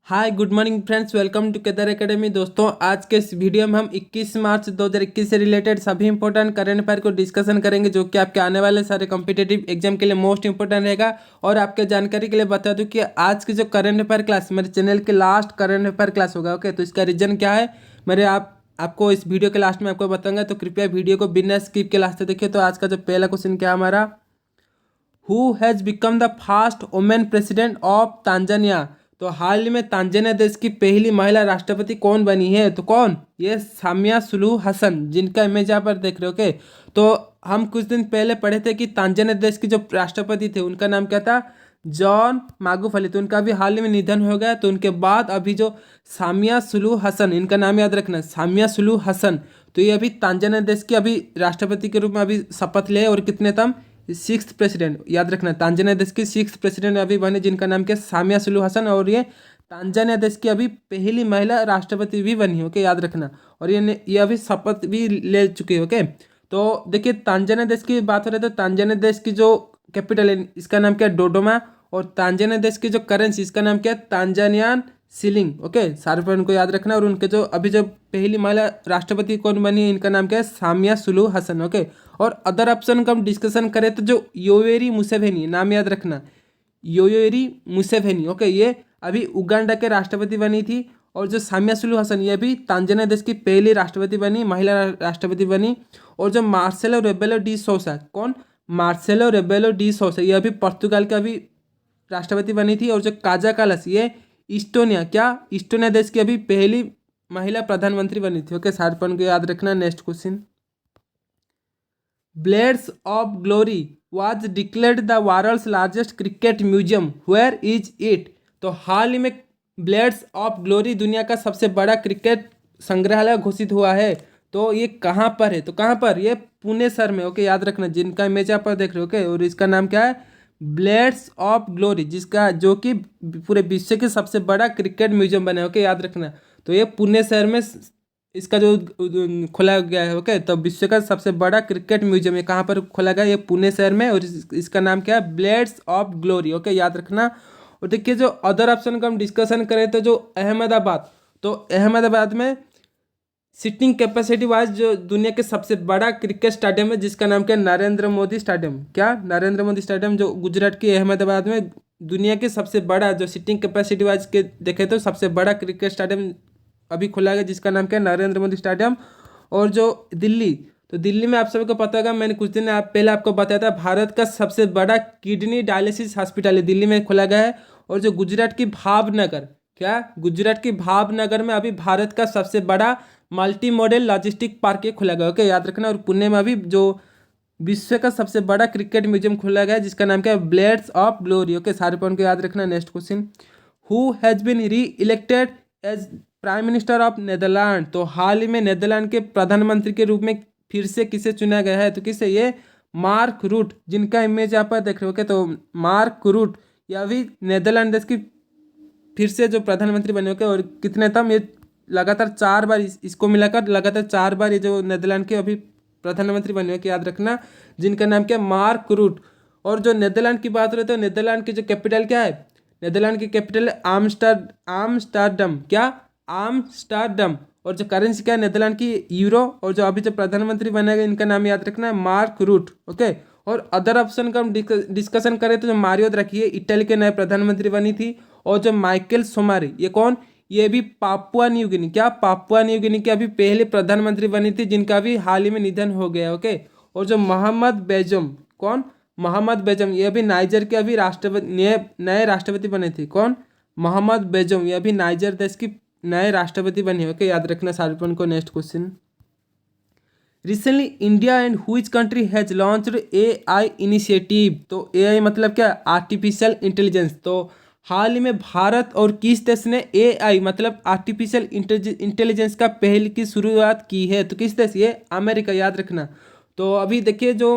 Hi good morning friends, welcome to Kedar academy. दोस्तों, आज के इस वीडियो में हम 21 मार्च 2021 से रिलेटेड सभी इंपॉर्टेंट करंट अफेयर को डिस्कशन करेंगे, जो कि आपके आने वाले सारे कॉम्पिटिटिव एग्जाम के लिए मोस्ट इंपॉर्टेंट रहेगा। और आपके जानकारी के लिए बता दूं कि आज की जो करंट अफेयर क्लास मेरे चैनल के लास्ट करंट अफेयर क्लास होगा। ओके, तो इसका रीजन क्या है मेरे आपको इस वीडियो के लास्ट में आपको बताऊंगा, तो कृपया वीडियो को बिना स्किप के लास्ट तक देखिए। तो आज का जो पहला क्वेश्चन क्या हमारा, who has become the first women president of Tanzania. तो हाल ही में तांजानिया देश की पहली महिला राष्ट्रपति कौन बनी है? तो कौन? ये सामिया सुलूहु हसन, जिनका इमेज यहाँ पर देख रहे हो। ओके, तो हम कुछ दिन पहले पढ़े थे कि तांजानिया देश की जो राष्ट्रपति थे उनका नाम क्या था? जॉन मागुफली। तो उनका अभी हाल ही में निधन हो गया। तो उनके बाद अभी जो सामिया सुलूहु हसन, इनका नाम याद रखना, सामिया सुलूहु हसन। तो ये अभी तांजानिया देश की अभी राष्ट्रपति के रूप में अभी शपथ ले, और कितने तम? सिक्स्थ प्रेसिडेंट, याद रखना, तांजानिया देश की सिक्स्थ प्रेसिडेंट अभी बने, जिनका नाम क्या? सामिया सुलूहु हसन। और ये तांजानिया देश की अभी पहली महिला राष्ट्रपति भी बनी। ओके, याद रखना। और ये अभी शपथ भी ले चुके हैं। ओके, तो देखिए, तांजानिया देश की बात हो रही है तो तांजानिया देश की जो कैपिटल है इसका नाम क्या है? डोडोमा। और तांजानिया देश की जो करेंसी इसका नाम क्या है? तांजानियन सीलिंग। ओके, सारे पॉइंट को याद रखना। और उनके जो अभी जो पहली महिला राष्ट्रपति कौन बनी है, इनका नाम क्या है? सामिया सुलूहु हसन। ओके, और अदर ऑप्शन का हम डिस्कशन करें तो जो योवेरी मुसेवेनी, नाम याद रखना, योवेरी मुसेवेनी। ओके, ये अभी उगांडा के राष्ट्रपति बनी थी। और जो सामिया सुलूहु हसन, ये भी तांजानिया देश की पहली राष्ट्रपति बनी, महिला राष्ट्रपति बनी। और जो मार्सेलो रेबेलो डी सोसा, कौन? मार्सेलो रेबेलो डी सोसा, ये अभी पुर्तगाल का अभी राष्ट्रपति बनी थी। और जो काजा कालस, ये इस्टोनिया, क्या? इस्टोनिया देश की अभी पहली महिला प्रधानमंत्री बनी थी। ओके, सारे पॉइंट को याद रखना। Next question, blades of glory was declared the world's largest cricket museum. Where is it? तो हाल ही में ब्लेड्स ऑफ ग्लोरी दुनिया का सबसे बड़ा क्रिकेट संग्रहालय घोषित हुआ है। तो ये कहाँ पर है? तो कहाँ पर? ये पुणे शहर में। ओके, याद रखना, जिनका इमेज आप पर देख रहे हो। ओके, और इसका नाम क्या है? ब्लेड्स ऑफ ग्लोरी, जिसका जो कि पूरे विश्व के सबसे बड़ा क्रिकेट म्यूजियम बना है। ओके, याद रखना। तो ये पुणे शहर में इसका जो खोला गया है। ओके, तो विश्व का सबसे बड़ा क्रिकेट म्यूजियम ये कहाँ पर खोला गया? ये पुणे शहर में। और इसका नाम क्या है? Blades of glory. ओके, याद रखना। और देखिए, जो अदर ऑप्शन का हम डिस्कशन करें तो जो अहमदाबाद, तो अहमदाबाद में सीटिंग कैपेसिटी वाइज जो दुनिया के सबसे बड़ा क्रिकेट स्टेडियम है, जिसका नाम क्या? नरेंद्र मोदी स्टेडियम। क्या? नरेंद्र मोदी स्टेडियम, जो गुजरात के अहमदाबाद में दुनिया के सबसे बड़ा, जो सीटिंग कैपेसिटी वाइज के देखे तो सबसे बड़ा क्रिकेट स्टेडियम अभी खुला गया, जिसका नाम क्या है? नरेंद्र मोदी स्टेडियम। और जो दिल्ली, तो दिल्ली में आप सबको पता होगा, मैंने कुछ दिन पहले आपको बताया था, भारत का सबसे बड़ा किडनी डायलिसिस हॉस्पिटल है दिल्ली में खोला गया है। और जो गुजरात की भावनगर, क्या? गुजरात की भावनगर में अभी भारत का सबसे बड़ा मल्टी मॉडल लॉजिस्टिक पार्क ये खुला गया। ओके, याद रखना। और पुणे में अभी जो विश्व का सबसे बड़ा क्रिकेट म्यूजियम खोला गया है, जिसका नाम क्या है? Blades of glory. ओके, सारे पॉइंट को याद रखना। Next question, who has been re elected as prime minister of Netherland. तो हाल ही में नेदरलैंड के प्रधानमंत्री के रूप में फिर से किसे चुना गया है? तो किसे? ये मार्क रूट, जिनका इमेज यहाँ पर देख रहे हो। तो मार्क रूट ये अभी नेदरलैंड देश की फिर से जो प्रधानमंत्री बने। होके, और कितने तम? ये लगातार 4 बार, इसको मिलाकर लगातार 4 बार ये जो नेदरलैंड के अभी प्रधानमंत्री बने हुए, याद रखना, जिनका नाम क्या? Mark Rutte. और जो नेदरलैंड की बात रहे तो नेदरलैंड की जो कैपिटल क्या है? नेदरलैंड की कैपिटल है आमस्टरडम। क्या? आमस्टरडम। और जो करेंसी क्या है नेदरलैंड की? यूरो। और जो अभी जो प्रधानमंत्री बनेगा, इनका नाम याद रखना है, मार्क रूट। ओके, और अदर ऑप्शन का हम डिस्कशन करें तो जो मारियो द्रघी इटली के नए प्रधानमंत्री बनी थी। और जो माइकल सोमारी, ये कौन? ये भी पापुआ न्यू गिनी, क्या? पापुआ न्यू गिनी की अभी पहले प्रधानमंत्री बनी थी, जिनका भी हाल ही में निधन हो गया। ओके, और जो मोहम्मद बेजम, कौन? मोहम्मद बेजम, ये अभी नाइजर के अभी राष्ट्रपति, नए राष्ट्रपति बने थे। कौन? मोहम्मद बेजम, ये अभी नाइजर देश की नए राष्ट्रपति बने। ओके, याद रखना सारे को। Next question, recently India and which country has launched AI initiative. तो AI मतलब क्या? Artificial intelligence. तो हाल ही में भारत और किस देश ने AI मतलब आर्टिफिशियल इंटेलिजेंस का पहल की शुरुआत की है? तो किस देश? ये अमेरिका, याद रखना। तो अभी देखिए, जो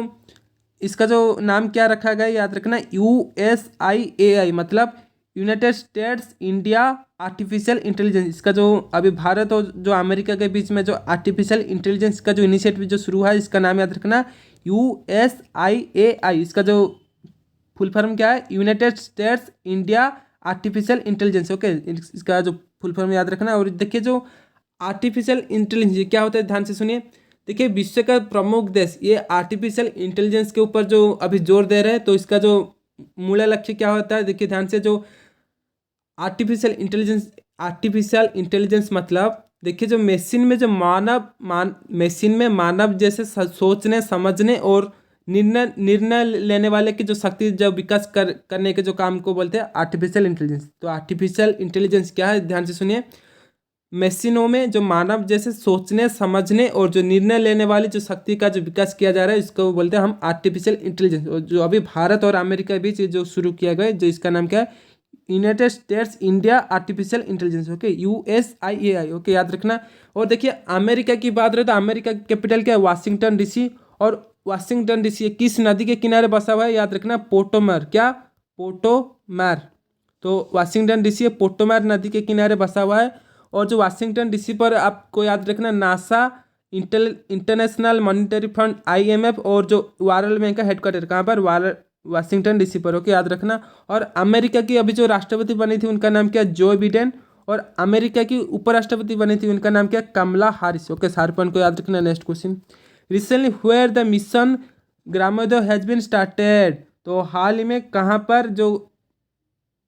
इसका जो नाम क्या रखा गया, याद रखना, USIAI मतलब United states India artificial intelligence. इसका जो अभी भारत और जो अमेरिका के बीच में जो आर्टिफिशियल इंटेलिजेंस का जो इनिशिएटिव जो शुरू हुआ है, इसका नाम याद रखना, USIAI। इसका जो फुल फॉर्म क्या है? United states India artificial intelligence. Okay, इसका जो फुल फॉर्म याद रखना। और देखिए जो आर्टिफिशियल इंटेलिजेंस क्या होता है, ध्यान से सुनिए। देखिए विश्व का प्रमुख देश ये आर्टिफिशियल इंटेलिजेंस के ऊपर जो अभी जोर दे रहे हैं, तो इसका जो मूल लक्ष्य क्या होता है, देखिए ध्यान से। जो आर्टिफिशियल इंटेलिजेंस मतलब देखिए जो मशीन में जो मशीन में मानव जैसे सोचने समझने और निर्णय लेने वाले की जो शक्ति जो विकास करने के जो काम को बोलते हैं आर्टिफिशियल इंटेलिजेंस। तो आर्टिफिशियल इंटेलिजेंस क्या है, ध्यान से सुनिए। मशीनों में जो मानव जैसे सोचने समझने और जो निर्णय लेने वाली जो शक्ति का जो विकास किया जा रहा है, इसको बोलते हैं हम आर्टिफिशियल इंटेलिजेंस। और जो अभी भारत और अमेरिका के बीच ये जो शुरू किया गया है, जो इसका नाम क्या है, United states India artificial intelligence. Okay, USIAI। Okay, याद रखना। और देखिए अमेरिका की बात रहे तो अमेरिका की कैपिटल क्या है, वाशिंगटन डीसी। और वाशिंगटन डीसी किस नदी के किनारे बसा हुआ है, याद रखना, पोटोमर। क्या, पोटोमर। तो वाशिंगटन डीसी पोटोमर नदी के किनारे बसा हुआ है। और जो वाशिंगटन डीसी पर आपको याद रखना NASA, international monetary fund IMF और जो वर्ल्ड बैंक का हेडक्वार्टर कहाँ पर, वाशिंगटन डीसी पर। ओके, याद रखना। और अमेरिका की अभी जो राष्ट्रपति बनी थी उनका नाम क्या, जो बिडेन। और अमेरिका की उपराष्ट्रपति बनी थी उनका नाम क्या, कमला हारिस। ओके, सारे पॉइंट को याद रखना। Next question, recently where the mission Gramodaya has been started. तो हाल ही में कहाँ पर जो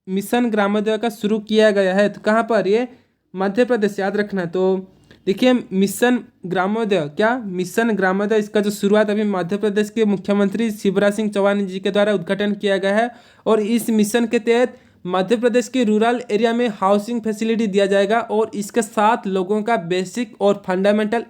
मिशन ग्रामोदय का शुरू किया गया है, तो कहाँ पर, ये मध्य प्रदेश, याद रखना। तो देखिए मिशन ग्रामोदय, क्या मिशन ग्रामोदय, इसका जो शुरुआत अभी मध्य प्रदेश के मुख्यमंत्री शिवराज सिंह चौहान जी के द्वारा उद्घाटन किया गया है। और इस मिशन के तहत मध्य प्रदेश के रूरल एरिया में हाउसिंग फैसिलिटी दिया जाएगा और इसके साथ लोगों का बेसिक और फंडामेंटल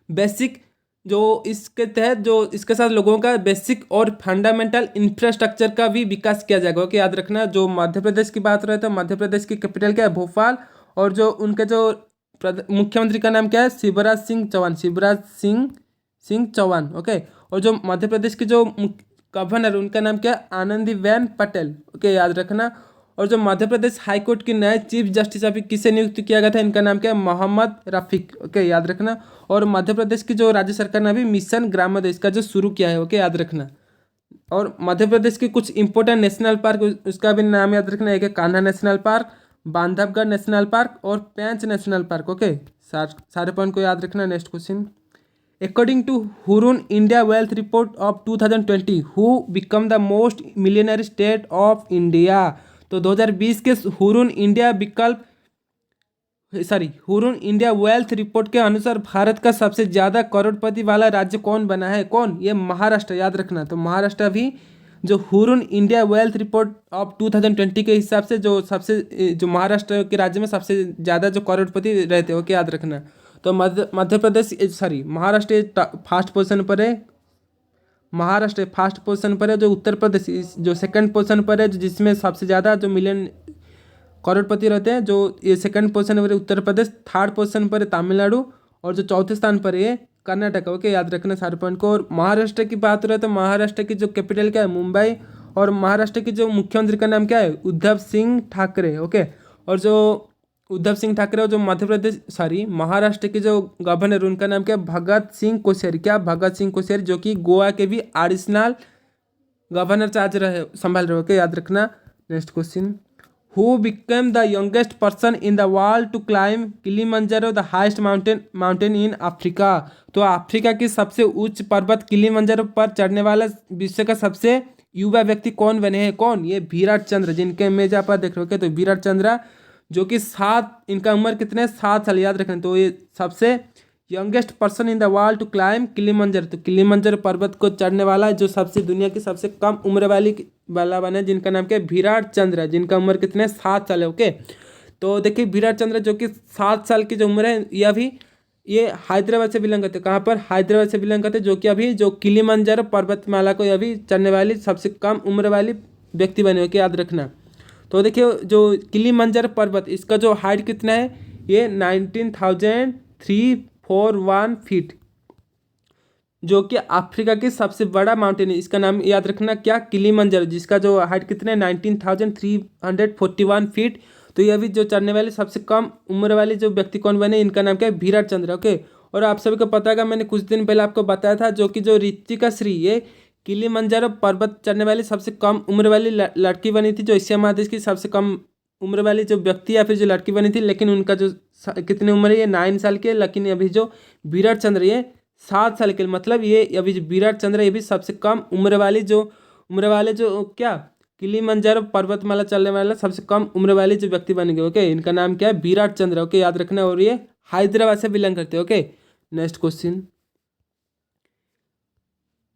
बेसिक जो इसके तहत जो इसके साथ लोगों का बेसिक और फंडामेंटल इंफ्रास्ट्रक्चर का भी विकास किया जाएगा। ओके, याद रखना। जो मध्य प्रदेश की बात रहे तो मध्य प्रदेश की कैपिटल क्या है, भोपाल। और जो उनके जो मुख्यमंत्री का नाम क्या है, शिवराज सिंह चौहान। ओके, और जो मध्य प्रदेश की जो गवर्नर उनका नाम क्या है, आनंदीबेन पटेल। ओके, याद रखना। और जो मध्य प्रदेश हाई कोर्ट के नए चीफ जस्टिस अभी किसे नियुक्त किया गया था, इनका नाम क्या है, मोहम्मद रफीक। ओके, याद रखना। और मध्य प्रदेश की जो राज्य सरकार ने अभी मिशन ग्रामोदय इसका जो शुरू किया है, ओके, याद रखना। और मध्य प्रदेश की कुछ इंपॉर्टेंट नेशनल पार्क उसका भी नाम याद रखना। एक है Kanha national park, Bandhavgarh national park और पेंच नेशनल पार्क। ओके, सारे पॉइंट को याद रखना। Next question, according to Hurun India wealth report of 2020 who become the most millionaire state of India. तो 2020 के हुरून इंडिया वेल्थ रिपोर्ट के अनुसार भारत का सबसे ज्यादा करोड़पति वाला राज्य कौन बना है, कौन, ये महाराष्ट्र। याद रखना। तो महाराष्ट्र भी जो Hurun India wealth report of 2020 के हिसाब से जो महाराष्ट्र के राज्य में सबसे ज़्यादा जो करोड़पति रहते हैं, ओके, याद रखना। तो महाराष्ट्र फर्स्ट पोजीशन पर है। महाराष्ट्र फर्स्ट पोजीशन पर है। जो उत्तर प्रदेश जो सेकंड पोजीशन पर है, जिसमें सबसे ज़्यादा जो मिलियन करोड़पति रहते हैं, जो ये सेकंड पोजीशन पर है उत्तर प्रदेश। थर्ड पोजीशन पर है तमिलनाडु। और जो चौथे स्थान पर है कर्नाटक। ओके, याद रखना सारे पॉइंट को। और महाराष्ट्र की बात रहे तो महाराष्ट्र की जो कैपिटल क्या है, मुंबई। और महाराष्ट्र की जो मुख्यमंत्री का नाम क्या है, उद्धव सिंह ठाकरे। ओके, और जो उद्धव सिंह ठाकरे और जो महाराष्ट्र के जो गवर्नर उनका नाम क्या है, भगत सिंह कोश्यारी। क्या, भगत सिंह कोश्यारी, जो कि गोवा के भी एडिशनल गवर्नर चार्ज संभाल रहे। ओके, याद रखना। Next question, who became the youngest person in the world to climb Kilimanjaro, the highest mountain in Africa। तो अफ्रीका की सबसे उच्च पर्वत किलिमंजारो पर चढ़ने वाला विश्व का सबसे युवा व्यक्ति कौन बने हैं, कौन, ये विराट चंद्र, जिनके इमेज आप देख रहे हो। तो विराट चंद्र जो कि इनका उम्र कितने, 7 साल। याद रखें। तो ये सबसे youngest person in the world to climb Kilimanjaro. तो किलिमंजारो पर्वत को चढ़ने वाला जो सबसे दुनिया की सबसे कम उम्र वाला बने, जिनका नाम क्या है, विराट चंद्र है, जिनका उम्र कितने, 7 साल है। ओके, तो देखिए विराट चंद्र जो कि 7 साल की जो उम्र है, ये हैदराबाद से बिलोंग करते। कहाँ पर, हैदराबाद से बिलोंग करते, जो कि अभी जो किलिमंजारो पर्वतमाला को अभी चढ़ने वाली सबसे कम उम्र वाली व्यक्ति बने। ओके, याद रखना। तो देखिए जो किलिमंजारो पर्वत, इसका जो हाइट कितना है, ये 19,341 फीट, जो कि अफ्रीका की सबसे बड़ा माउंटेन है। इसका नाम याद रखना, क्या, किलिमंजारो, जिसका जो हाइट कितना है, 19,341 फीट। तो ये अभी जो चढ़ने वाले सबसे कम उम्र वाले जो व्यक्ति कौन बने, इनका नाम क्या है, विराट चंद्र। ओके, और आप सभी को पता है, मैंने कुछ दिन पहले आपको बताया था, जो कि जो ऋतिका श्री, ये किलिमंजारो पर्वत चढ़ने वाली सबसे कम उम्र वाली लड़की बनी थी, जो एशिया महादेश की सबसे कम उम्र वाली जो व्यक्ति या फिर जो लड़की बनी थी। लेकिन उनका जो कितनी उम्र है, ये 9 साल की है। लेकिन अभी जो विराट चंद्र ये 7 साल के, मतलब ये अभी जो विराट चंद्र ये भी सबसे कम उम्र वाले जो क्या किलिमंजारो पर्वतमाला चलने वाला सबसे कम उम्र वाली जो व्यक्ति बन गए। ओके, इनका नाम क्या है, विराट चंद्र। ओके, याद रखना। और ये हैदराबाद से बिलोंग करते हैं। Okay, next question,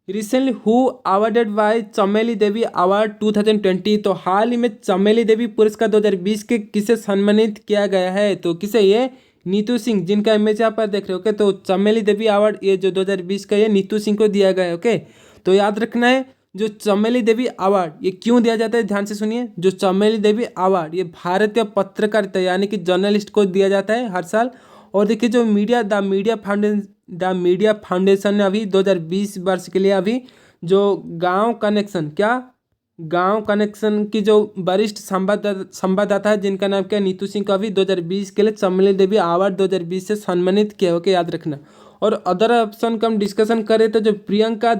recently who awarded by चमेली देवी अवार्ड 2020। तो हाल ही में चमेली देवी पुरस्कार 2020 के किसे सम्मानित किया गया है? तो किसे? ये नीतू सिंह, जिनका इमेज यहाँ पर देख रहे हो। ओके, तो चमेली देवी अवार्ड ये जो 2020 का ये नीतू सिंह को दिया गया है। ओके, तो याद रखना है जो चमेली देवी अवार्ड ये क्यों दिया जाता है, ध्यान से सुनिए। जो चमेली देवी अवार्ड ये भारतीय पत्रकारिता यानी कि जर्नलिस्ट को दिया जाता है हर साल। और देखिए जो द मीडिया फाउंडेशन ने अभी 2020 वर्ष के लिए अभी जो गांव कनेक्शन की जो वरिष्ठ संवाददाता है, जिनका नाम क्या है, नीतू सिंह को अभी 2020 के लिए चमेली देवी अवार्ड 2020 से सम्मानित किया। ओके, याद रखना। और अदर ऑप्शन का हम डिस्कशन करें तो जो प्रियंका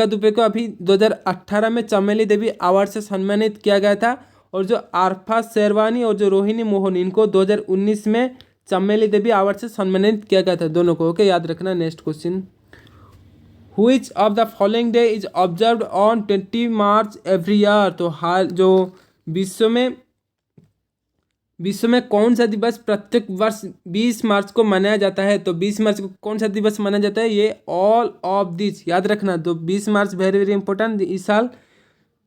दुबे को अभी 2018 में चमेली देवी अवार्ड से सम्मानित किया गया था। और जो आरफा शेरवानी और जो रोहिणी मोहन, इनको 2019 में चमेली देवी अवार्ड से सम्मानित किया गया था दोनों को। ओके, याद रखना। Next question, which of the following day is observed on 20 March every year. तो हाल जो विश्व में कौन सा दिवस प्रत्येक वर्ष 20 मार्च को मनाया जाता है? तो 20 मार्च को कौन सा दिवस मनाया जाता है? ये ऑल ऑफ दिस, याद रखना। तो 20 मार्च वेरी वेरी इंपॉर्टेंट। इस साल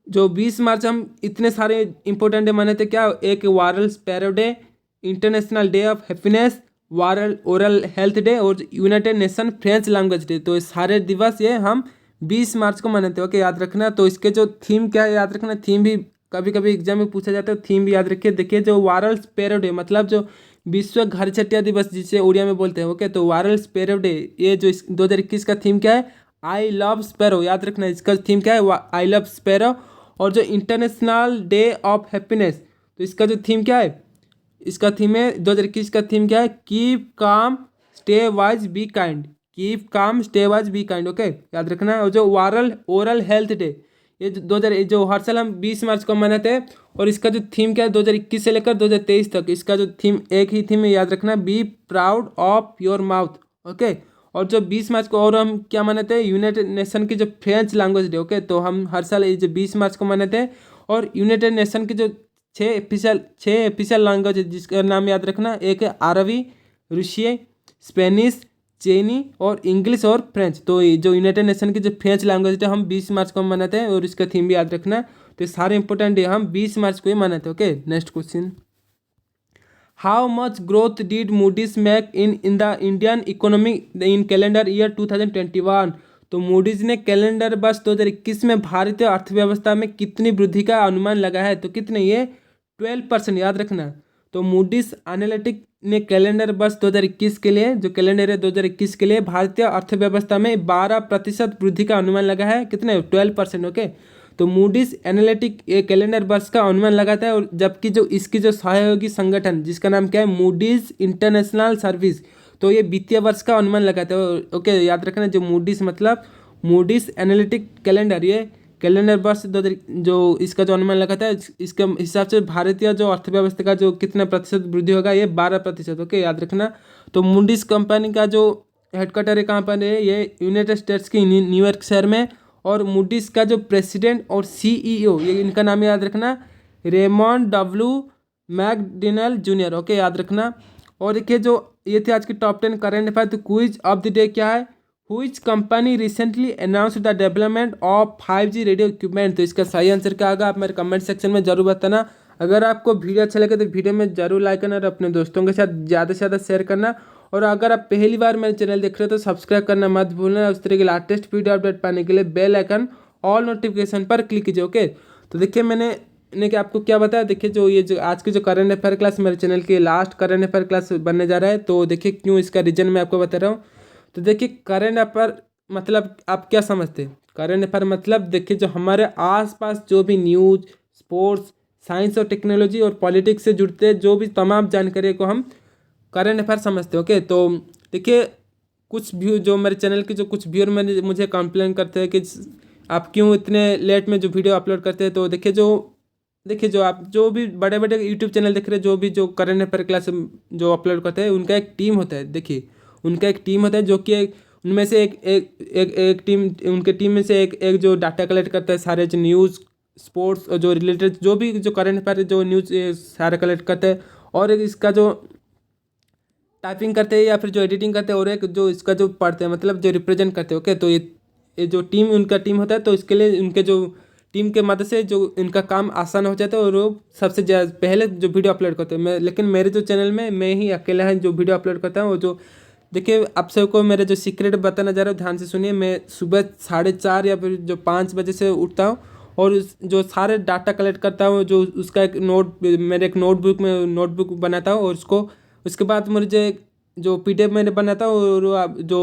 जो 20 मार्च हम इतने सारे इंपॉर्टेंट डे मनाते, क्या? एक world sparrow day, international day of happiness, world oral health day और United Nation French language day. तो ये सारे दिवस ये हम 20 मार्च को मनाते हैं। ओके, याद रखना। तो इसके जो थीम क्या है, याद रखना। थीम भी कभी कभी एग्जाम में पूछा जाता है, थीम भी याद रखिए। देखिए जो वर्ल्ड स्पैरो डे मतलब जो विश्व घरचटिया दिवस जिसे उड़िया में बोलते हैं। ओके, तो वर्ल्ड स्पैरो डे ये जो 2021 का थीम क्या है, आई लव स्पैरो, याद रखना। इसका थीम क्या है, आई लव स्पैरो। और जो इंटरनेशनल डे ऑफ हैप्पीनेस, तो इसका जो थीम क्या है, इसका थीम है 2021 का थीम क्या है, keep calm stay wise be kind, keep calm stay wise be kind. Okay, याद रखना। और जो वर्ल्ड ओरल हेल्थ डे ये 2000 जो हर साल हम 20 मार्च को मनाते हैं। और इसका जो थीम क्या है 2021 से लेकर 2023 तक, इसका जो थीम एक ही थीम है, याद रखना, be proud of your mouth. Okay, और जो 20 मार्च को और हम क्या मनाते हैं, यूनाइटेड नेशन की जो फ्रेंच लैंग्वेज डे। ओके, तो हम हर साल ये जो 20 मार्च को मनाते हैं। और यूनाइटेड नेशन की जो 6 ऑफिशियल लैंग्वेज है, जिसका नाम याद रखना, एक है अरबी, रूसी, स्पेनिश, चीनी और इंग्लिश और फ्रेंच। तो ये जो यूनाइटेड नेशन की जो फ्रेंच लैंग्वेज है हम 20 मार्च को मनाते हैं। और इसका थीम भी याद रखना। तो ये सारे इंपॉर्टेंट डे हम 20 मार्च को ही मनाते हैं। Okay, next question, how much growth did Moody's make in the Indian economy in calendar year 2021। तो मूडीज ने कैलेंडर वर्ष 2021 में भारतीय अर्थव्यवस्था में कितनी वृद्धि का अनुमान लगा है? तो कितने? ये 12%, याद रखना। तो मूडीज एनालिटिक ने कैलेंडर वर्ष 2021 के लिए, जो कैलेंडर है 2021 के लिए, भारतीय अर्थव्यवस्था में 12% वृद्धि का अनुमान लगा है। कितने? 12%। ओके, तो मूडीज एनालिटिक ये कैलेंडर वर्ष का अनुमान लगाता है। और जबकि जो इसकी जो सहयोगी संगठन जिसका नाम क्या है, मूडीज इंटरनेशनल सर्विस, तो ये वित्तीय वर्ष का अनुमान लगाता है। ओके, याद रखना। जो मूडीज मतलब मूडीज एनालिटिक कैलेंडर, ये कैलेंडर वर्ष जो इसका जो अनुमान लगाता है, इसके हिसाब से भारतीय जो अर्थव्यवस्था का जो कितना प्रतिशत वृद्धि होगा, ये 12%। ओके, याद रखना। तो मूडीज कंपनी का जो हेडक्वार्टर है कहाँ पर है, ये यूनाइटेड स्टेट्स की न्यूयॉर्क शहर में। और मूडीज का जो प्रेसिडेंट और सीईओ, ये इनका नाम याद रखना, Raymond W McDonald junior. Okay, याद रखना। और देखिए जो ये थे आज की टॉप 10 करेंट अफेयर। तो क्विज ऑफ द डे क्या है, which company recently announced the development of 5G radio equipment. तो इसका सही आंसर क्या होगा, आप मेरे कमेंट सेक्शन में जरूर बताना। अगर आपको वीडियो अच्छा लगे तो वीडियो में जरूर लाइक करना और अपने दोस्तों के साथ ज़्यादा से ज़्यादा शेयर करना। और अगर आप पहली बार मेरे चैनल देख रहे हो तो सब्सक्राइब करना मत भूलना। उस तरह के लेटेस्ट वीडियो अपडेट पाने के लिए बेल आइकन ऑल नोटिफिकेशन पर क्लिक कीजिए। ओके, तो देखिए मैंने कि आपको क्या बताया। देखिए जो आज की जो करंट अफेयर क्लास मेरे चैनल की लास्ट करंट अफेयर क्लास बनने जा रहा है। तो देखिए क्यों, इसका रीजन मैं आपको बता रहा हूँ। तो देखिए करंट अफेयर मतलब आप क्या समझते हैं? करंट अफेयर मतलब देखिए जो हमारे आसपास जो भी न्यूज़, स्पोर्ट्स, साइंस और टेक्नोलॉजी और पॉलिटिक्स से जुड़ते जो भी तमाम जानकारी को हम करंट अफेयर समझते हैं। ओके, तो देखिए कुछ व्यू जो मेरे चैनल के जो कुछ व्यूअर मैंने मुझे कंप्लेन करते हैं कि आप क्यों इतने लेट में जो वीडियो अपलोड करते हैं। तो देखिए जो आप जो भी बड़े बड़े यूट्यूब चैनल देख रहे हैं, जो भी जो करंट अफेयर क्लास जो अपलोड करते हैं, उनका एक टीम होता है। देखिए उनका एक टीम होता है जो कि उनमें से एक टीम, उनके टीम में से एक जो डाटा कलेक्ट करता है, सारे जो न्यूज़ स्पोर्ट्स और जो रिलेटेड जो भी जो करंट अफेयर जो न्यूज़ सारे कलेक्ट करते हैं, और एक इसका जो टाइपिंग करते हैं या फिर जो एडिटिंग करते हैं, और एक जो इसका जो पढ़ते हैं, मतलब जो रिप्रेजेंट करते हैं। ओके, तो ये जो टीम उनका टीम होता है, तो इसके लिए उनके जो टीम के मदद से जो इनका काम आसान हो जाता है, और वो सबसे ज़्यादा पहले जो वीडियो अपलोड करते हैं। लेकिन मेरे जो चैनल में मैं ही अकेला है जो वीडियो अपलोड करता हूँ। वो जो देखिए आप सबको मेरे जो सीक्रेट बताना चाह रहा हूँ, ध्यान से सुनिए। मैं सुबह 4:30 या फिर जो 5 बजे से उठता हूँ, और जो सारे डाटा कलेक्ट करता हूँ, जो उसका एक मेरे एक नोटबुक बनाता हूँ, और उसके बाद मुझे जो PDF मैंने बनाता हूँ, और जो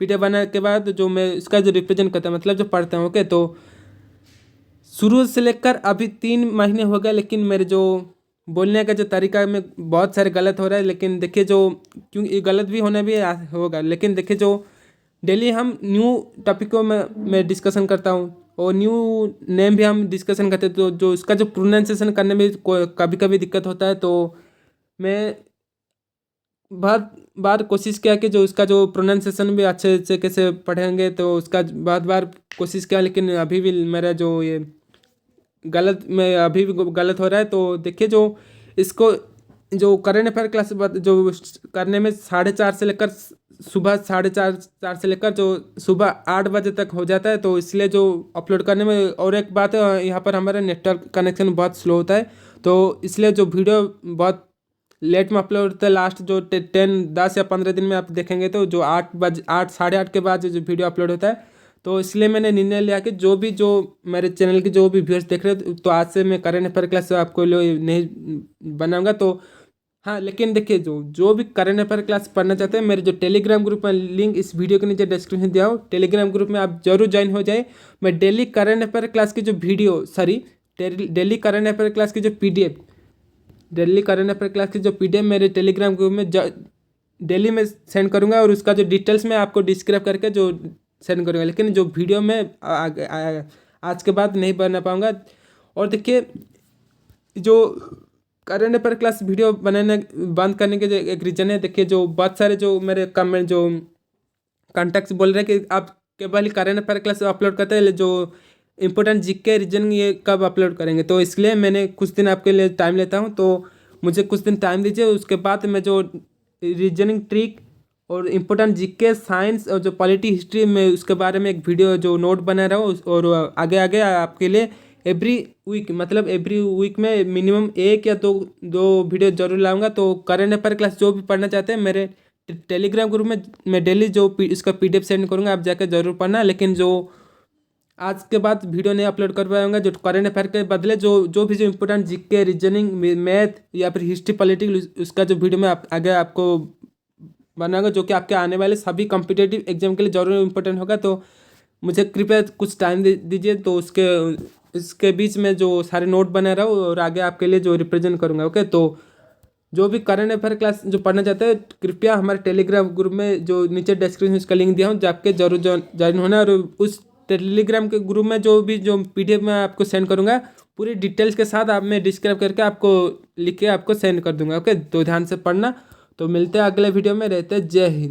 PDF बनाने के बाद जो मैं इसका जो रिप्रेजेंट करता हूँ, मतलब जो पढ़ता हूँ। ओके, तो शुरू से लेकर अभी 3 महीने हो गए, लेकिन मेरे जो बोलने का जो तरीका में बहुत सारे गलत हो रहा है। लेकिन देखिए जो क्योंकि ये गलत भी होना भी होगा, लेकिन देखिए जो डेली हम न्यू टॉपिकों में मैं डिस्कशन करता हूँ, और न्यू नेम भी हम डिस्कशन करते हैं। तो जो इसका जो प्रोनाउंसिएशन करने में कभी कभी दिक्कत होता है, तो मैं बहुत बार कोशिश किया कि जो इसका जो प्रोनाउंसिएशन भी अच्छे से कैसे पढ़ेंगे, तो उसका बहुत बार कोशिश किया, लेकिन अभी भी मेरा जो ये अभी भी गलत हो रहा है। तो देखिए जो इसको जो करंट अफेयर क्लास जो करने में 4:30 से लेकर सुबह 4:30 से लेकर जो सुबह 8 बजे तक हो जाता है। तो इसलिए जो अपलोड करने में, और एक बात है, यहाँ पर हमारा नेटवर्क कनेक्शन बहुत स्लो होता है, तो इसलिए जो वीडियो बहुत लेट में अपलोड होता है। लास्ट जो 10 या 15 दिन में आप देखेंगे, तो जो 8 साढ़े 8 के बाद जो वीडियो अपलोड होता है। तो इसलिए मैंने निर्णय लिया कि जो मेरे चैनल के जो भी व्यूअर्स देख रहे हो, तो आज से मैं करंट अफेयर क्लास आपको नहीं बनाऊंगा। तो हाँ, लेकिन देखिए जो भी करंट अफेयर क्लास पढ़ना चाहते हैं, मेरे जो टेलीग्राम ग्रुप में लिंक इस वीडियो के नीचे डिस्क्रिप्शन दिया हो, टेलीग्राम ग्रुप में आप जरूर ज्वाइन हो जाए। मैं डेली करंट अफेयर क्लास की जो डेली करंट अफेयर क्लास की जो PDF daily current affair class की जो PDF मेरे टेलीग्राम ग्रुप में डेली में सेंड करूँगा, और उसका जो डिटेल्स मैं आपको डिस्क्राइब करके जो सेंड करूँगा। लेकिन जो वीडियो में आज के बाद नहीं बना पाऊँगा। और देखिए जो करंट अफेयर क्लास वीडियो बनाने बंद करने के जो एक रीज़न है, देखिए जो बहुत सारे जो मेरे कमेंट जो कॉन्टैक्ट्स बोल रहे हैं कि आप केवल ही करंट अफेयर क्लास अपलोड करते हैं, जो इंपॉर्टेंट GK रीजनिंग ये कब अपलोड करेंगे। तो इसलिए मैंने कुछ दिन आपके लिए टाइम लेता हूँ, तो मुझे कुछ दिन टाइम दीजिए। उसके बाद मैं जो रीजनिंग ट्रिक और इम्पोर्टेंट GK साइंस और जो पॉलिटी हिस्ट्री में उसके बारे में एक वीडियो जो नोट बना रहा हूँ, और आगे आगे आपके लिए एवरी वीक में मिनिमम 1 या 2 वीडियो जरूर लाऊंगा। तो करंट अफेयर क्लास जो भी पढ़ना चाहते हैं, मेरे टेलीग्राम ग्रुप में मैं डेली जो इसका PDF सेंड करूँगा, आप जाकर जरूर पढ़ना। लेकिन जो आज के बाद वीडियो नहीं अपलोड कर पाऊंगा, जो करंट अफेयर के बदले जो भी जो इम्पोर्टेंट GK रीजनिंग मैथ या फिर हिस्ट्री पॉलिटिक्स, उसका जो वीडियो मैं आगे आपको बनाऊंगा, जो कि आपके आने वाले सभी कॉम्पिटिटिव एग्जाम के लिए जरूर इम्पोर्टेंट होगा। तो मुझे कृपया कुछ टाइम दीजिए, तो इसके बीच में जो सारे नोट बना रहा हूँ, और आगे आपके लिए जो रिप्रेजेंट करूँगा। ओके, तो जो भी करंट अफेयर क्लास जो पढ़ना चाहते हैं, कृपया हमारे टेलीग्राम ग्रुप में जो नीचे डिस्क्रिप्शन उसका लिंक दिया हूँ, जाके जरूर ज्वाइन होना। और उस टेलीग्राम के ग्रुप में जो PDF मैं आपको सेंड करूँगा, पूरी डिटेल्स के साथ आप मैं डिस्क्राइब करके आपको लिख के आपको सेंड कर दूँगा। ओके, तो ध्यान से पढ़ना। तो मिलते हैं अगले वीडियो में, रहते हैं। जय हिंद।